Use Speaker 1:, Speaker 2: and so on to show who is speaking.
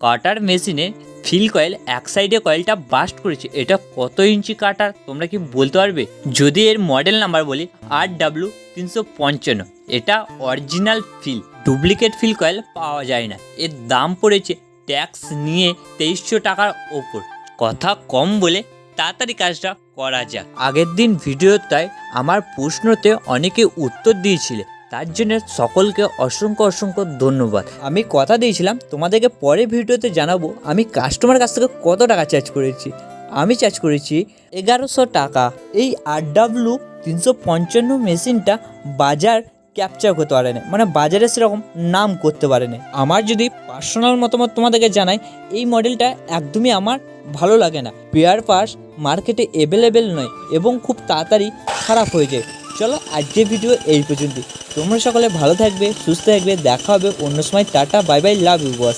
Speaker 1: কাটার মেশিনে feel coil এক সাইডে কয়েলটা বাস্ট করেছে। এটা কত ইঞ্চি কাটার তোমরা কি বলতে পারবে? যদি এর মডেল নাম্বার বলি RW355, এটা original fill, duplicate fill coil পাওয়া যায় না। এর দাম পড়েছে ট্যাক্স নিয়ে 2300 টাকার ওপর। কথা কম বলে তাড়াতাড়ি কাজটা করা যাক। আগের দিন ভিডিওটায় আমার প্রশ্নতে অনেকে উত্তর দিয়েছিলে, তার জন্য সকলকে অসংখ্য ধন্যবাদ। আমি কথা দিয়েছিলাম তোমাদেরকে পরে ভিডিওতে জানাবো আমি কাস্টমার কাছ থেকে কত টাকা চার্জ করেছি। আমি চার্জ করেছি 1100 টাকা। এই RW355 মেশিনটা বাজার ক্যাপচার করতে পারে না, মানে বাজারে সেরকম নাম করতে পারে না। আমার যদি পার্সোনাল মতামত তোমাদেরকে জানাই, এই মডেলটা একদমই আমার ভালো লাগে না। পেয়ার পার্টস মার্কেটে অ্যাভেলেবেল নয় এবং খুব তাড়াতাড়ি খারাপ হয়ে যায়। চলো আজকের ভিডিও এই পর্যন্ত। তোমরা সকলে ভালো থাকবে, সুস্থ থাকবে, দেখা হবে অন্য সময়। Tata, bye bye, love you boss.